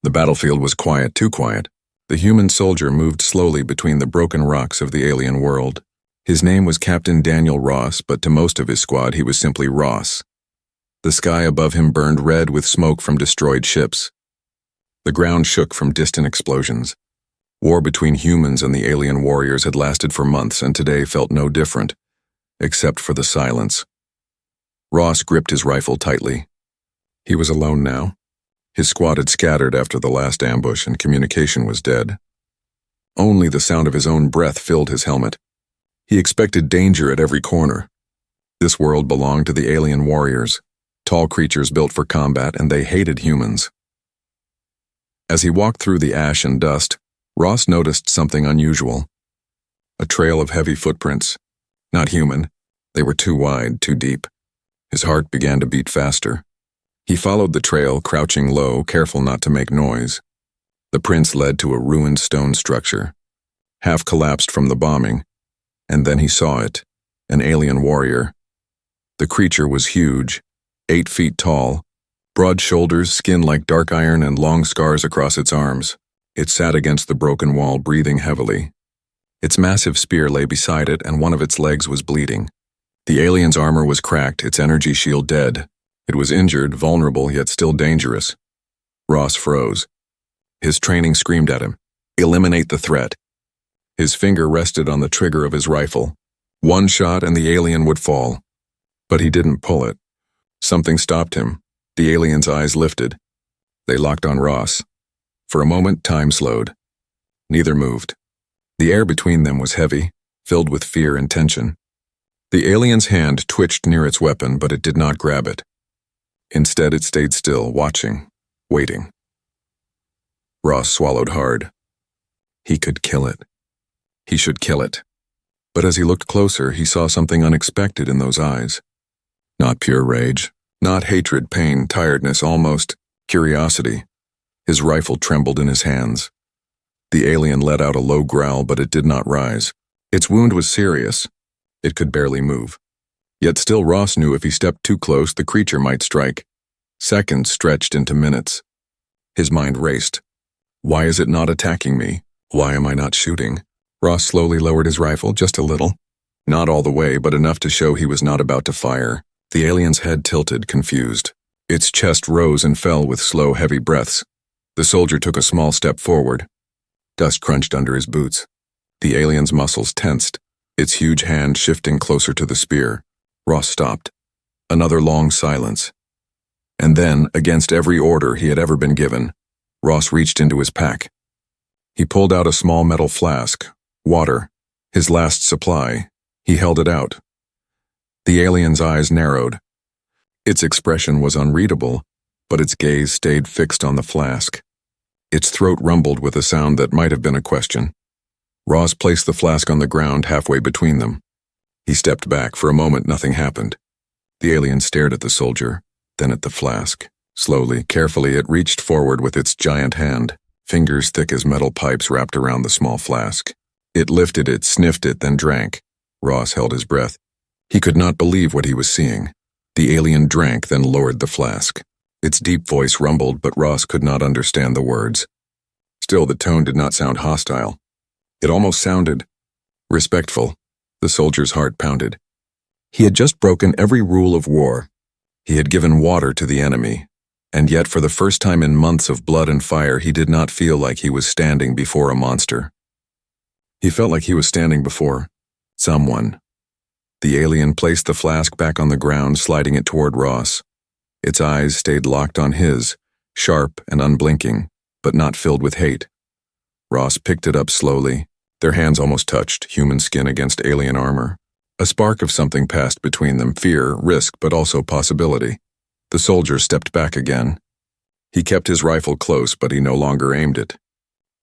The battlefield was quiet, too quiet. The human soldier moved slowly between the broken rocks of the alien world. His name was Captain Daniel Ross, but to most of his squad he was simply Ross. The sky above him burned red with smoke from destroyed ships. The ground shook from distant explosions. War between humans and the alien warriors had lasted for months and today felt no different, except for the silence. Ross gripped his rifle tightly. He was alone now. His squad had scattered after the last ambush and communication was dead. Only the sound of his own breath filled his helmet. He expected danger at every corner. This world belonged to the alien warriors, tall creatures built for combat, and they hated humans. As he walked through the ash and dust, Ross noticed something unusual. A trail of heavy footprints. Not human. They were too wide, too deep. His heart began to beat faster. He followed the trail, crouching low, careful not to make noise. The prints led to a ruined stone structure, half collapsed from the bombing, and then he saw it, an alien warrior. The creature was huge, 8 feet tall, broad shoulders, skin like dark iron, and long scars across its arms. It sat against the broken wall, breathing heavily. Its massive spear lay beside it, and one of its legs was bleeding. The alien's armor was cracked, its energy shield dead. It was injured, vulnerable, yet still dangerous. Ross froze. His training screamed at him, "Eliminate the threat." His finger rested on the trigger of his rifle. One shot and the alien would fall. But he didn't pull it. Something stopped him. The alien's eyes lifted. They locked on Ross. For a moment, time slowed. Neither moved. The air between them was heavy, filled with fear and tension. The alien's hand twitched near its weapon, but it did not grab it. Instead, it stayed still, watching, waiting. Ross swallowed hard. He could kill it. He should kill it. But as he looked closer, he saw something unexpected in those eyes. Not pure rage, not hatred, pain, tiredness, almost curiosity. His rifle trembled in his hands. The alien let out a low growl, but it did not rise. Its wound was serious. It could barely move. Yet still Ross knew if he stepped too close, the creature might strike. Seconds stretched into minutes. His mind raced. Why is it not attacking me? Why am I not shooting? Ross slowly lowered his rifle, just a little. Not all the way, but enough to show he was not about to fire. The alien's head tilted, confused. Its chest rose and fell with slow, heavy breaths. The soldier took a small step forward. Dust crunched under his boots. The alien's muscles tensed, its huge hand shifting closer to the spear. Ross stopped. Another long silence. And then, against every order he had ever been given, Ross reached into his pack. He pulled out a small metal flask, water, his last supply. He held it out. The alien's eyes narrowed. Its expression was unreadable, but its gaze stayed fixed on the flask. Its throat rumbled with a sound that might have been a question. Ross placed the flask on the ground halfway between them. He stepped back. For a moment, nothing happened. The alien stared at the soldier, then at the flask. Slowly, carefully, it reached forward with its giant hand, fingers thick as metal pipes wrapped around the small flask. It lifted it, sniffed it, then drank. Ross held his breath. He could not believe what he was seeing. The alien drank, then lowered the flask. Its deep voice rumbled, but Ross could not understand the words. Still, the tone did not sound hostile. It almost sounded respectful. The soldier's heart pounded. He had just broken every rule of war. He had given water to the enemy, and yet for the first time in months of blood and fire, he did not feel like he was standing before a monster. He felt like he was standing before someone. The alien placed the flask back on the ground, sliding it toward Ross. Its eyes stayed locked on his, sharp and unblinking, but not filled with hate. Ross picked it up slowly. Their hands almost touched, human skin against alien armor. A spark of something passed between them, fear, risk, but also possibility. The soldier stepped back again. He kept his rifle close, but he no longer aimed it.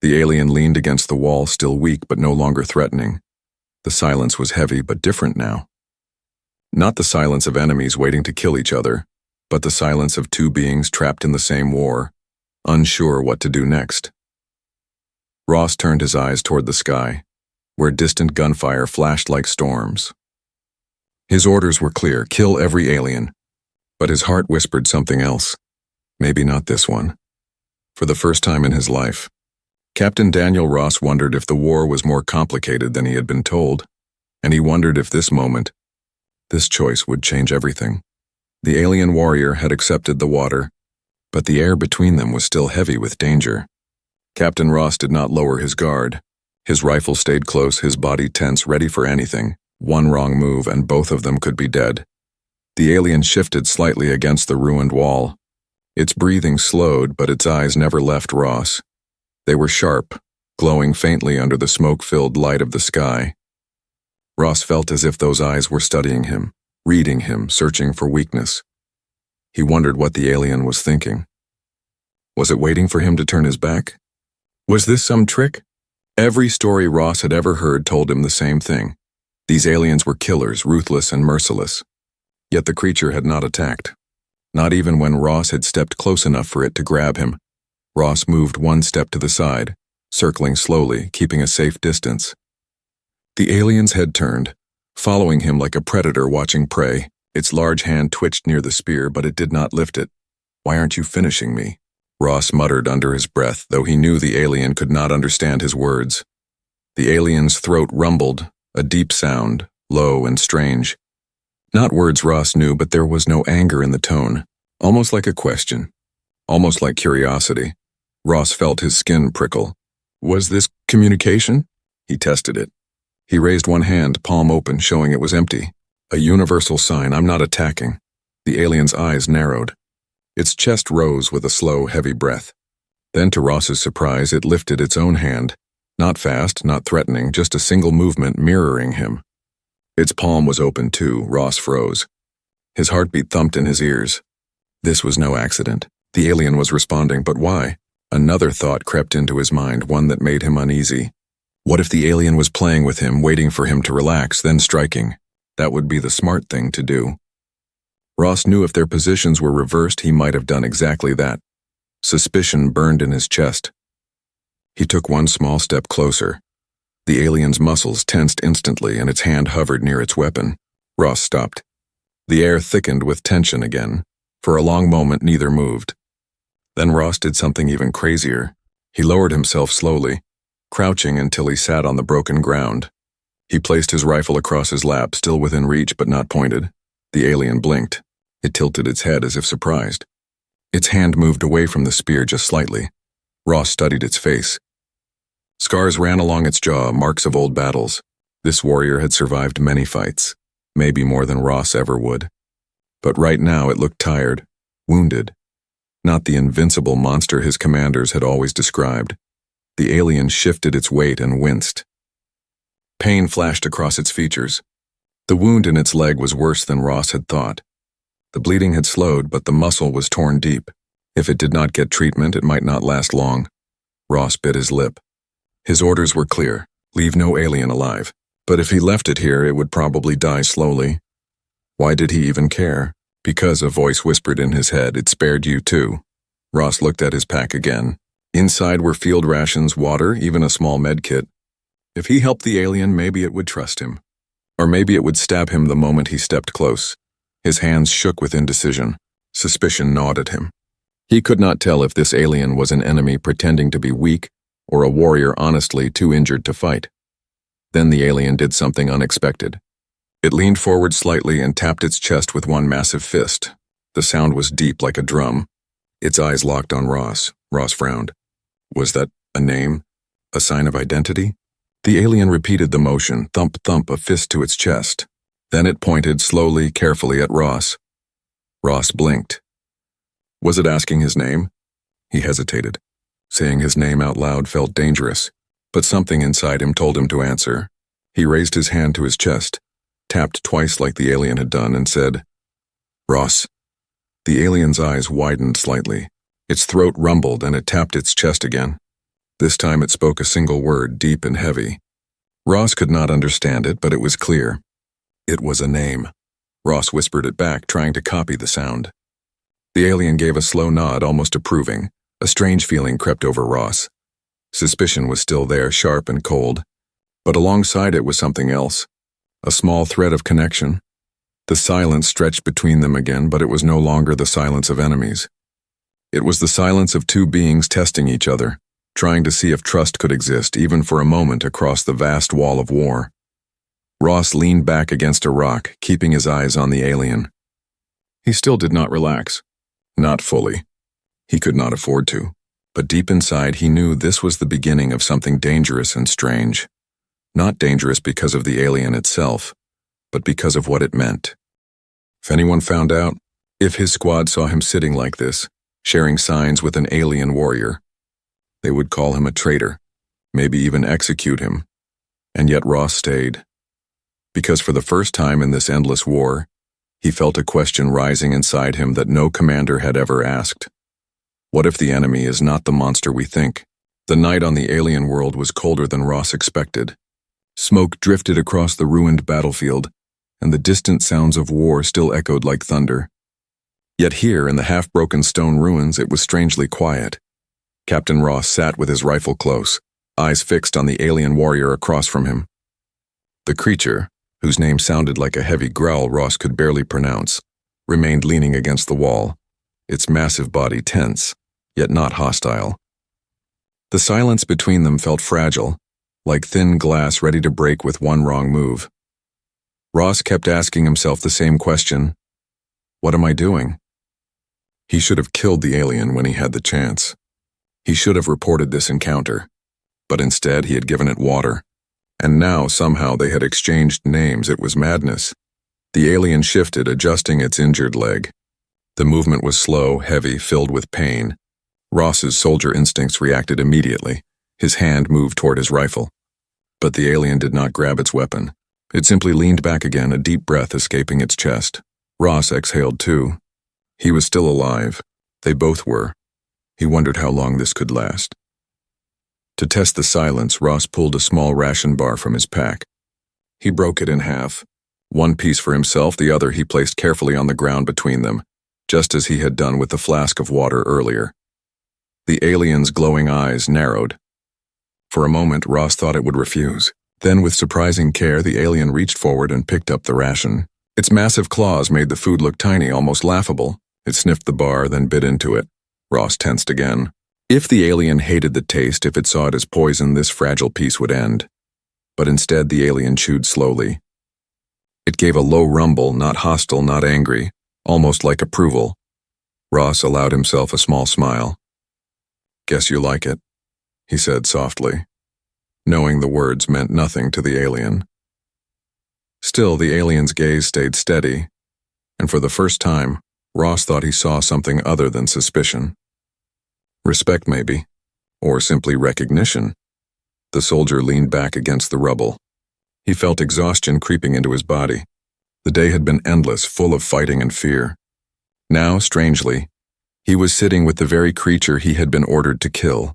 The alien leaned against the wall, still weak but no longer threatening. The silence was heavy but different now. Not the silence of enemies waiting to kill each other, but the silence of two beings trapped in the same war, unsure what to do next. Ross turned his eyes toward the sky, where distant gunfire flashed like storms. His orders were clear: kill every alien. But his heart whispered something else. Maybe not this one. for the first time in his life. Captain Daniel Ross wondered if the war was more complicated than he had been told, and he wondered if this choice would change everything. The alien warrior had accepted the water, but the air between them was still heavy with danger. Captain Ross did not lower his guard. His rifle stayed close, his body tense, ready for anything. One wrong move and both of them could be dead. The alien shifted slightly against the ruined wall. Its breathing slowed, but its eyes never left Ross. They were sharp, glowing faintly under the smoke-filled light of the sky. Ross felt as if those eyes were studying him, reading him, searching for weakness. He wondered what the alien was thinking. Was it waiting for him to turn his back? Was this some trick? Every story Ross had ever heard told him the same thing. These aliens were killers, ruthless and merciless. Yet the creature had not attacked. Not even when Ross had stepped close enough for it to grab him. Ross moved one step to the side, circling slowly, keeping a safe distance. The alien's head turned, following him like a predator watching prey. Its large hand twitched near the spear, but it did not lift it. "Why aren't you finishing me?" Ross muttered under his breath, though he knew the alien could not understand his words. The alien's throat rumbled, a deep sound, low and strange. Not words Ross knew, but there was no anger in the tone, almost like a question, almost like curiosity. Ross felt his skin prickle. Was this communication? He tested it. He raised one hand, palm open, showing it was empty. A universal sign, "I'm not attacking." The alien's eyes narrowed. Its chest rose with a slow, heavy breath. Then, to Ross's surprise, it lifted its own hand. Not fast, not threatening, just a single movement mirroring him. Its palm was open too. Ross froze. His heartbeat thumped in his ears. This was no accident. The alien was responding, but why? Another thought crept into his mind, one that made him uneasy. What if the alien was playing with him, waiting for him to relax, then striking? That would be the smart thing to do. Ross knew if their positions were reversed, he might have done exactly that. Suspicion burned in his chest. He took one small step closer. The alien's muscles tensed instantly, and its hand hovered near its weapon. Ross stopped. The air thickened with tension again. For a long moment, neither moved. Then Ross did something even crazier. He lowered himself slowly, crouching until he sat on the broken ground. He placed his rifle across his lap, still within reach but not pointed. The alien blinked. It tilted its head as if surprised. Its hand moved away from the spear just slightly. Ross studied its face. Scars ran along its jaw, marks of old battles. This warrior had survived many fights, maybe more than Ross ever would. But right now it looked tired, wounded. Not the invincible monster his commanders had always described. The alien shifted its weight and winced. Pain flashed across its features. The wound in its leg was worse than Ross had thought. The bleeding had slowed, but the muscle was torn deep. If it did not get treatment, it might not last long. Ross bit his lip. His orders were clear: leave no alien alive. But if he left it here, it would probably die slowly. Why did he even care? Because, a voice whispered in his head, it spared you too. Ross looked at his pack again. Inside were field rations, water, even a small med kit. If he helped the alien, maybe it would trust him. Or maybe it would stab him the moment he stepped close. His hands shook with indecision. Suspicion gnawed at him. He could not tell if this alien was an enemy pretending to be weak or a warrior honestly too injured to fight. Then the alien did something unexpected. It leaned forward slightly and tapped its chest with one massive fist. The sound was deep like a drum. Its eyes locked on Ross. Ross frowned. Was that a name? A sign of identity? The alien repeated the motion, thump thump, a fist to its chest. Then it pointed slowly, carefully at Ross. Ross blinked. Was it asking his name? He hesitated. Saying his name out loud felt dangerous, but something inside him told him to answer. He raised his hand to his chest, tapped twice like the alien had done, and said, "Ross." The alien's eyes widened slightly. Its throat rumbled and it tapped its chest again. This time it spoke a single word, deep and heavy. Ross could not understand it, but it was clear. It was a name. Ross whispered it back, trying to copy the sound. The alien gave a slow nod, almost approving. A strange feeling crept over Ross. Suspicion was still there, sharp and cold. But alongside it was something else. A small thread of connection. The silence stretched between them again, but it was no longer the silence of enemies. It was the silence of two beings testing each other, trying to see if trust could exist even for a moment across the vast wall of war. Ross leaned back against a rock, keeping his eyes on the alien. He still did not relax. Not fully. He could not afford to. But deep inside he knew this was the beginning of something dangerous and strange. Not dangerous because of the alien itself, but because of what it meant. If anyone found out, if his squad saw him sitting like this, sharing signs with an alien warrior, they would call him a traitor, maybe even execute him. And yet Ross stayed. Because for the first time in this endless war, he felt a question rising inside him that no commander had ever asked. What if the enemy is not the monster we think? The night on the alien world was colder than Ross expected. Smoke drifted across the ruined battlefield, and the distant sounds of war still echoed like thunder. Yet here, in the half-broken stone ruins, it was strangely quiet. Captain Ross sat with his rifle close, eyes fixed on the alien warrior across from him. The creature, whose name sounded like a heavy growl Ross could barely pronounce, remained leaning against the wall, its massive body tense, yet not hostile. The silence between them felt fragile, like thin glass ready to break with one wrong move. Ross kept asking himself the same question. What am I doing? He should have killed the alien when he had the chance. He should have reported this encounter, but instead he had given it water. And now somehow they had exchanged names. It was madness. The alien shifted, adjusting its injured leg. The movement was slow, heavy, filled with pain. Ross's soldier instincts reacted immediately. His hand moved toward his rifle. But the alien did not grab its weapon. It simply leaned back again, a deep breath escaping its chest. Ross exhaled too. He was still alive. They both were. He wondered how long this could last. To test the silence, Ross pulled a small ration bar from his pack. He broke it in half. One piece for himself, the other he placed carefully on the ground between them, just as he had done with the flask of water earlier. The alien's glowing eyes narrowed. For a moment, Ross thought it would refuse. Then, with surprising care, the alien reached forward and picked up the ration. Its massive claws made the food look tiny, almost laughable. It sniffed the bar, then bit into it. Ross tensed again. If the alien hated the taste, if it saw it as poison, this fragile piece would end. But instead, the alien chewed slowly. It gave a low rumble, not hostile, not angry, almost like approval. Ross allowed himself a small smile. "Guess you like it," he said softly, knowing the words meant nothing to the alien. Still, the alien's gaze stayed steady, and for the first time, Ross thought he saw something other than suspicion. Respect, maybe, or simply recognition. The soldier leaned back against the rubble. He felt exhaustion creeping into his body. The day had been endless, full of fighting and fear. Now, strangely, he was sitting with the very creature he had been ordered to kill,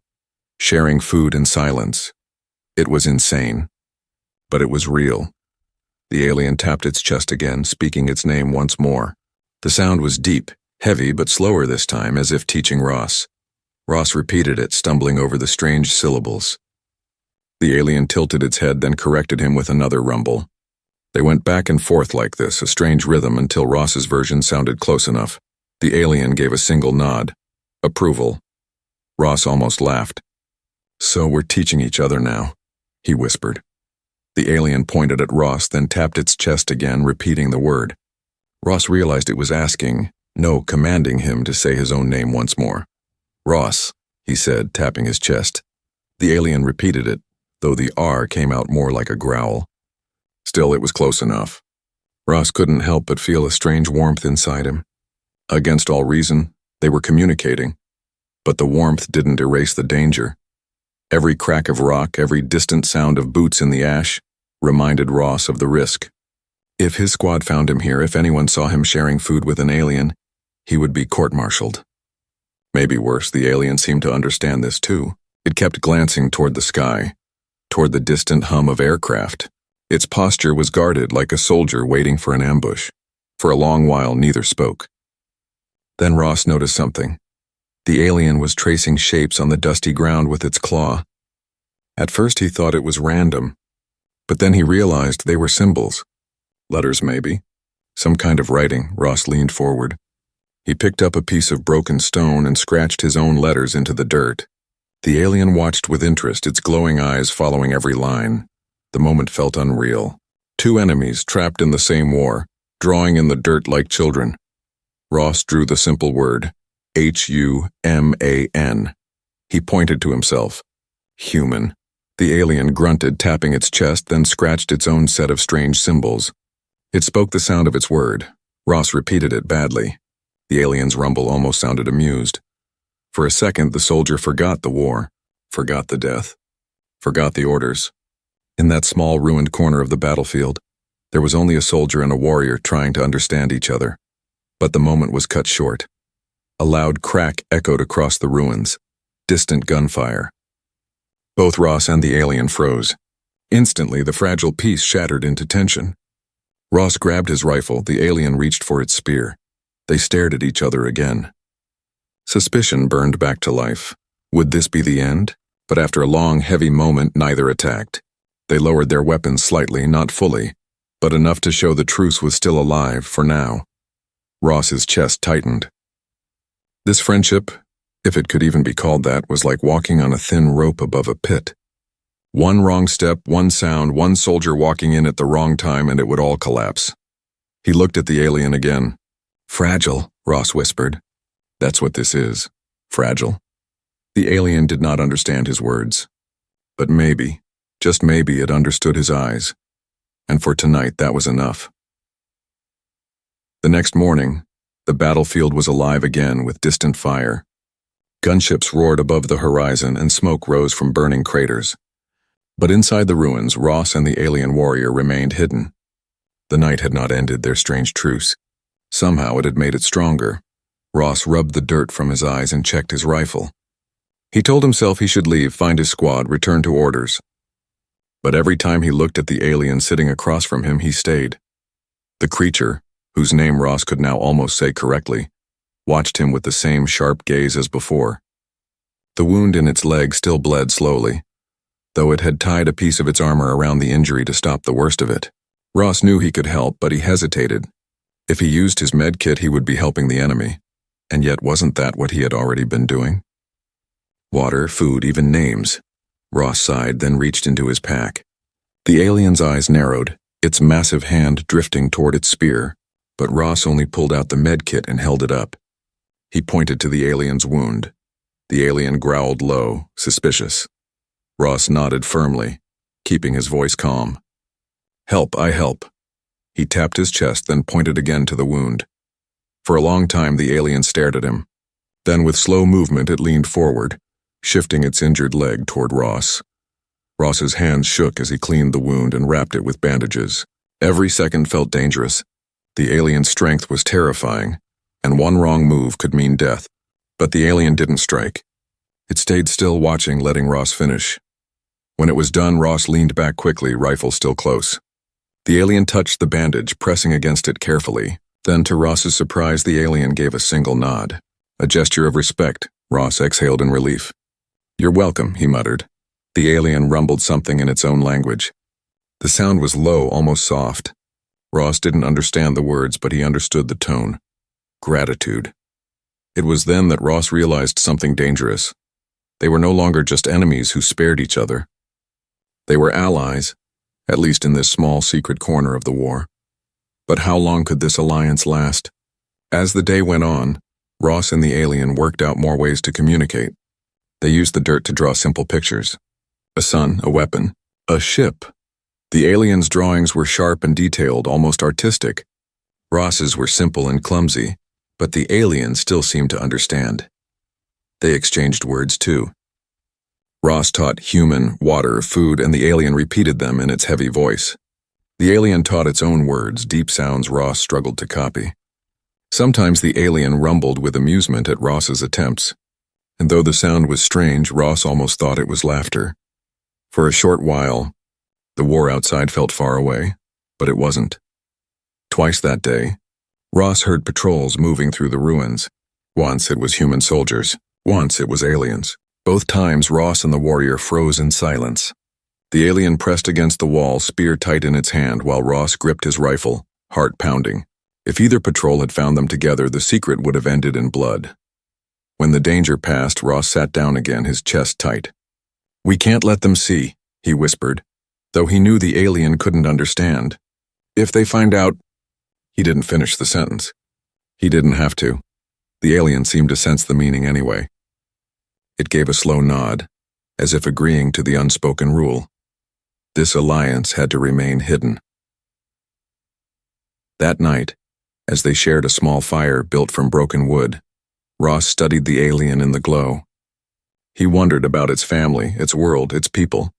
sharing food in silence. It was insane, but it was real. The alien tapped its chest again, speaking its name once more. The sound was deep, heavy, but slower this time, as if teaching Ross. Ross repeated it, stumbling over the strange syllables. The alien tilted its head, then corrected him with another rumble. They went back and forth like this, a strange rhythm, until Ross's version sounded close enough. The alien gave a single nod. Approval. Ross almost laughed. "So we're teaching each other now," he whispered. The alien pointed at Ross, then tapped its chest again, repeating the word. Ross realized it was asking, no, commanding him to say his own name once more. "Ross," he said, tapping his chest. The alien repeated it, though the R came out more like a growl. Still, it was close enough. Ross couldn't help but feel a strange warmth inside him. Against all reason, they were communicating. But the warmth didn't erase the danger. Every crack of rock, every distant sound of boots in the ash, reminded Ross of the risk. If his squad found him here, if anyone saw him sharing food with an alien, he would be court-martialed. Maybe worse, the alien seemed to understand this too. It kept glancing toward the sky, toward the distant hum of aircraft. Its posture was guarded, like a soldier waiting for an ambush. For a long while, neither spoke. Then Ross noticed something. The alien was tracing shapes on the dusty ground with its claw. At first he thought it was random, but then he realized they were symbols. Letters, maybe. Some kind of writing. Ross leaned forward. He picked up a piece of broken stone and scratched his own letters into the dirt. The alien watched with interest, its glowing eyes following every line. The moment felt unreal. Two enemies trapped in the same war, drawing in the dirt like children. Ross drew the simple word, Human. He pointed to himself. Human. The alien grunted, tapping its chest, then scratched its own set of strange symbols. It spoke the sound of its word. Ross repeated it badly. The alien's rumble almost sounded amused. For a second, the soldier forgot the war, forgot the death, forgot the orders. In that small, ruined corner of the battlefield, there was only a soldier and a warrior trying to understand each other. But the moment was cut short. A loud crack echoed across the ruins. Distant gunfire. Both Ross and the alien froze. Instantly, the fragile piece shattered into tension. Ross grabbed his rifle, the alien reached for its spear. They stared at each other again. Suspicion burned back to life. Would this be the end? But after a long, heavy moment, neither attacked. They lowered their weapons slightly, not fully, but enough to show the truce was still alive for now. Ross's chest tightened. This friendship, if it could even be called that, was like walking on a thin rope above a pit. One wrong step, one sound, one soldier walking in at the wrong time, and it would all collapse. He looked at the alien again. Fragile, Ross whispered. That's what this is. Fragile. The alien did not understand his words. But maybe, just maybe, it understood his eyes. And for tonight, that was enough. The next morning, the battlefield was alive again with distant fire. Gunships roared above the horizon and smoke rose from burning craters. But inside the ruins, Ross and the alien warrior remained hidden. The night had not ended their strange truce. Somehow it had made it stronger. Ross rubbed the dirt from his eyes and checked his rifle. He told himself he should leave, find his squad, return to orders. But every time he looked at the alien sitting across from him, he stayed. The creature, whose name Ross could now almost say correctly, watched him with the same sharp gaze as before. The wound in its leg still bled slowly, though it had tied a piece of its armor around the injury to stop the worst of it. Ross knew he could help, but he hesitated. If he used his med kit, he would be helping the enemy. And yet, wasn't that what he had already been doing? Water, food, even names. Ross sighed, then reached into his pack. The alien's eyes narrowed, its massive hand drifting toward its spear, but Ross only pulled out the med kit and held it up. He pointed to the alien's wound. The alien growled low, suspicious. Ross nodded firmly, keeping his voice calm. Help, I help. He tapped his chest, then pointed again to the wound. For a long time, the alien stared at him. Then, with slow movement, it leaned forward, shifting its injured leg toward Ross. Ross's hands shook as he cleaned the wound and wrapped it with bandages. Every second felt dangerous. The alien's strength was terrifying, and one wrong move could mean death. But the alien didn't strike. It stayed still, watching, letting Ross finish. When it was done, Ross leaned back quickly, rifle still close. The alien touched the bandage, pressing against it carefully. Then, to Ross's surprise, the alien gave a single nod. A gesture of respect. Ross exhaled in relief. You're welcome, he muttered. The alien rumbled something in its own language. The sound was low, almost soft. Ross didn't understand the words, but he understood the tone. Gratitude. It was then that Ross realized something dangerous. They were no longer just enemies who spared each other. They were allies, at least in this small secret corner of the war. But how long could this alliance last? As the day went on, Ross and the alien worked out more ways to communicate. They used the dirt to draw simple pictures. A sun, a weapon, a ship. The alien's drawings were sharp and detailed, almost artistic. Ross's were simple and clumsy, but the alien still seemed to understand. They exchanged words too. Ross taught human, water, food, and the alien repeated them in its heavy voice. The alien taught its own words, deep sounds Ross struggled to copy. Sometimes the alien rumbled with amusement at Ross's attempts, and though the sound was strange, Ross almost thought it was laughter. For a short while, the war outside felt far away, but it wasn't. Twice that day, Ross heard patrols moving through the ruins. Once it was human soldiers, once it was aliens. Both times Ross and the warrior froze in silence. The alien pressed against the wall, spear tight in its hand, while Ross gripped his rifle, heart pounding. If either patrol had found them together, the secret would have ended in blood. When the danger passed, Ross sat down again, his chest tight. "We can't let them see," he whispered, though he knew the alien couldn't understand. "If they find out—" He didn't finish the sentence. He didn't have to. The alien seemed to sense the meaning anyway. It gave a slow nod, as if agreeing to the unspoken rule. This alliance had to remain hidden. That night, as they shared a small fire built from broken wood, Ross studied the alien in the glow. He wondered about its family, its world, its people.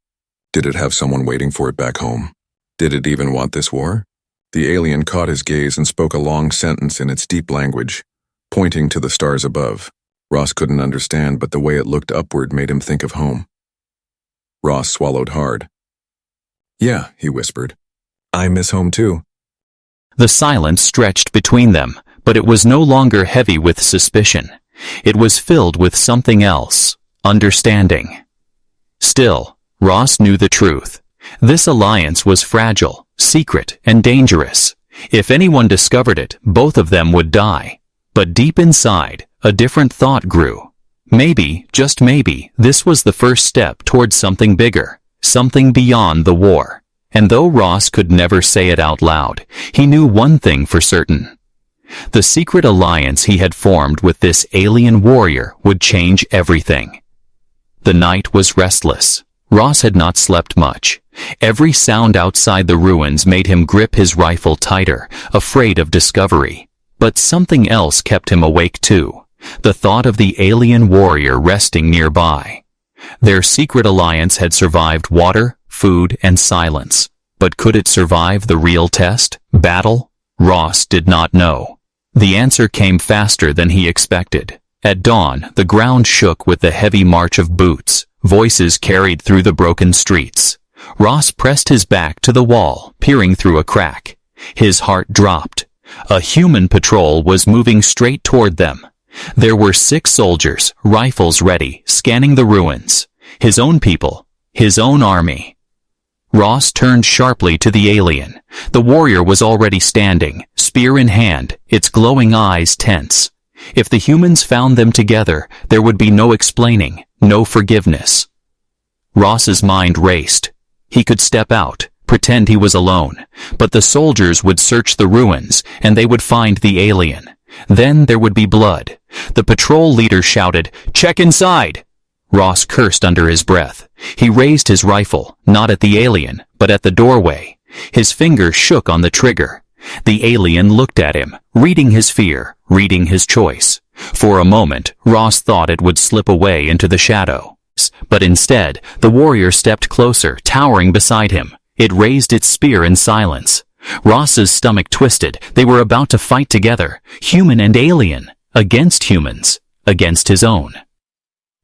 Did it have someone waiting for it back home? Did it even want this war? The alien caught his gaze and spoke a long sentence in its deep language, pointing to the stars above. Ross couldn't understand, but the way it looked upward made him think of home. Ross swallowed hard. "Yeah," he whispered. "I miss home too." The silence stretched between them, but it was no longer heavy with suspicion. It was filled with something else, understanding. Still, Ross knew the truth. This alliance was fragile, secret, and dangerous. If anyone discovered it, both of them would die. But deep inside, a different thought grew. Maybe, just maybe, this was the first step towards something bigger, something beyond the war. And though Ross could never say it out loud, he knew one thing for certain. The secret alliance he had formed with this alien warrior would change everything. The night was restless. Ross had not slept much. Every sound outside the ruins made him grip his rifle tighter, afraid of discovery. But something else kept him awake too. The thought of the alien warrior resting nearby. Their secret alliance had survived water, food, and silence. But could it survive the real test, battle? Ross did not know. The answer came faster than he expected. At dawn, the ground shook with the heavy march of boots. Voices carried through the broken streets. Ross pressed his back to the wall, peering through a crack. His heart dropped. A human patrol was moving straight toward them. There were 6 soldiers, rifles ready, scanning the ruins. His own people, his own army. Ross turned sharply to the alien. The warrior was already standing, spear in hand, its glowing eyes tense. If the humans found them together, there would be no explaining, no forgiveness. Ross's mind raced. He could step out, pretend he was alone, but the soldiers would search the ruins, and they would find the alien. Then there would be blood. The patrol leader shouted, "Check inside!" Ross cursed under his breath. He raised his rifle, not at the alien, but at the doorway. His finger shook on the trigger. The alien looked at him, reading his fear, reading his choice. For a moment, Ross thought it would slip away into the shadow. But instead, the warrior stepped closer, towering beside him. It raised its spear in silence. Ross's stomach twisted. They were about to fight together, human and alien, against humans, against his own.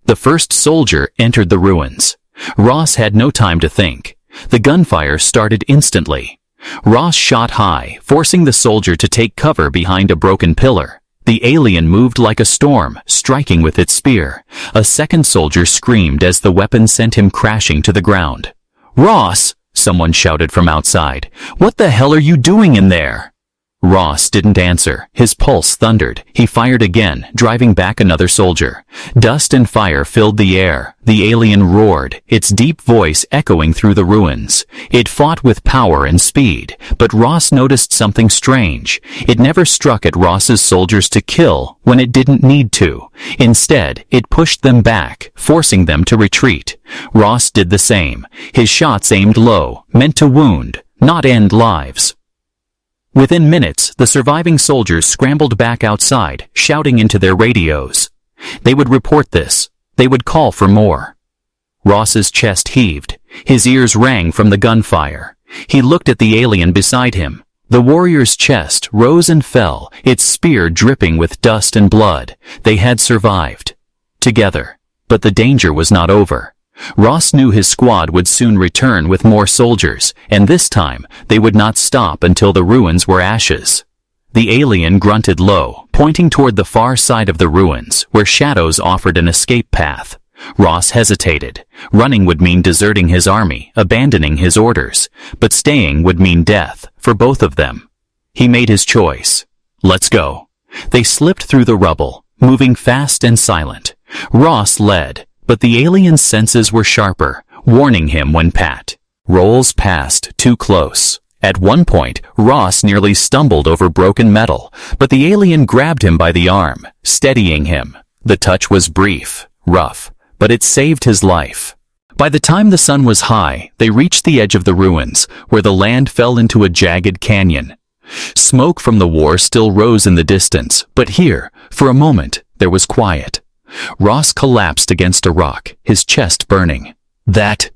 The first soldier entered the ruins. Ross had no time to think. The gunfire started instantly. Ross shot high, forcing the soldier to take cover behind a broken pillar. The alien moved like a storm, striking with its spear. A second soldier screamed as the weapon sent him crashing to the ground. "Ross!" someone shouted from outside. "What the hell are you doing in there?" Ross didn't answer. His pulse thundered. He fired again, driving back another soldier. Dust and fire filled the air. The alien roared, its deep voice echoing through the ruins. It fought with power and speed, but Ross noticed something strange. It never struck at Ross's soldiers to kill when it didn't need to. Instead, it pushed them back, forcing them to retreat. Ross did the same. His shots aimed low, meant to wound, not end lives. Within minutes, the surviving soldiers scrambled back outside, shouting into their radios. They would report this. They would call for more. Ross's chest heaved. His ears rang from the gunfire. He looked at the alien beside him. The warrior's chest rose and fell, its spear dripping with dust and blood. They had survived. Together. But the danger was not over. Ross knew his squad would soon return with more soldiers, and this time they would not stop until the ruins were ashes. The alien grunted low, pointing toward the far side of the ruins, where shadows offered an escape path. Ross hesitated. Running would mean deserting his army, abandoning his orders, but staying would mean death, for both of them. He made his choice. Let's go. They slipped through the rubble, moving fast and silent. Ross led, but the alien's senses were sharper, warning him when Pat Rolls passed too close. At one point, Ross nearly stumbled over broken metal, but the alien grabbed him by the arm, steadying him. The touch was brief, rough, but it saved his life. By the time the sun was high, they reached the edge of the ruins, where the land fell into a jagged canyon. Smoke from the war still rose in the distance, but here, for a moment, there was quiet. Ross collapsed against a rock, his chest burning. That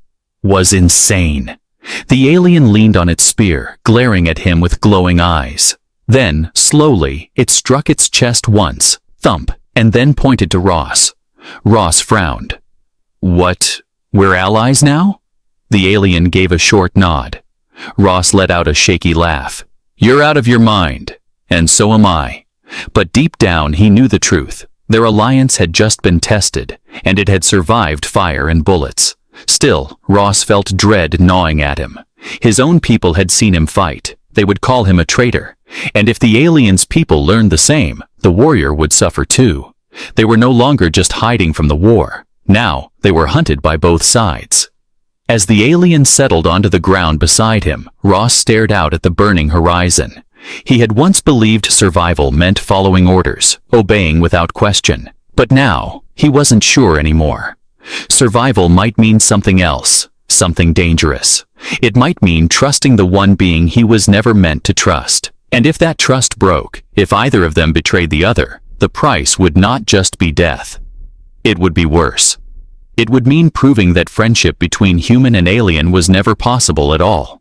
was insane. The alien leaned on its spear, glaring at him with glowing eyes. Then, slowly, it struck its chest once, thump, and then pointed to Ross. Ross frowned. What? We're allies now? The alien gave a short nod. Ross let out a shaky laugh. You're out of your mind, and so am I. But deep down he knew the truth. Their alliance had just been tested, and it had survived fire and bullets. Still, Ross felt dread gnawing at him. His own people had seen him fight. They would call him a traitor. And if the alien's people learned the same, the warrior would suffer too. They were no longer just hiding from the war. Now, they were hunted by both sides. As the alien settled onto the ground beside him, Ross stared out at the burning horizon. He had once believed survival meant following orders, obeying without question. But now, he wasn't sure anymore. Survival might mean something else, something dangerous. It might mean trusting the one being he was never meant to trust. And if that trust broke, if either of them betrayed the other, the price would not just be death. It would be worse. It would mean proving that friendship between human and alien was never possible at all.